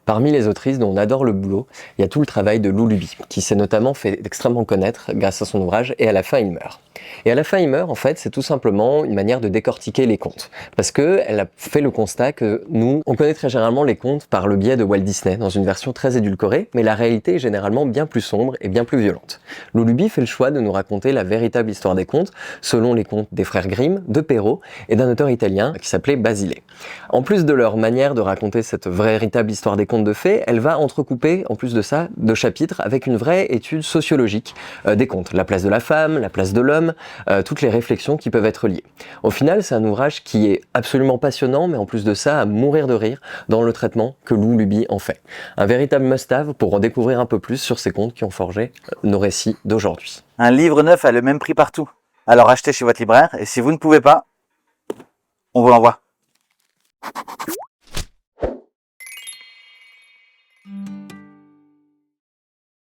Parmi les autrices dont on adore le boulot, il y a tout le travail de Lou Luby, qui s'est notamment fait extrêmement connaître grâce à son ouvrage « Et à la fin il meurt ». Et à la fin il meurt, en fait, c'est tout simplement une manière de décortiquer les contes. Parce qu'elle a fait le constat que nous, on connaît très généralement les contes par le biais de Walt Disney, dans une version très édulcorée, mais la réalité est généralement bien plus sombre et bien plus violente. Lou Luby fait le choix de nous raconter la véritable histoire des contes, selon les contes des frères Grimm, de Perrault et d'un auteur italien qui s'appelait Basile. En plus de leur manière de raconter cette véritable histoire des contes de fées, elle va entrecouper, en plus de ça, deux chapitres avec une vraie étude sociologique des contes. La place de la femme, la place de l'homme, toutes les réflexions qui peuvent être liées. Au final, c'est un ouvrage qui est absolument passionnant, mais en plus de ça, à mourir de rire dans le traitement que Lou Luby en fait. Un véritable must-have pour en découvrir un peu plus sur ces contes qui ont forgé nos récits d'aujourd'hui. Un livre neuf a le même prix partout. Alors achetez chez votre libraire, et si vous ne pouvez pas, on vous l'envoie.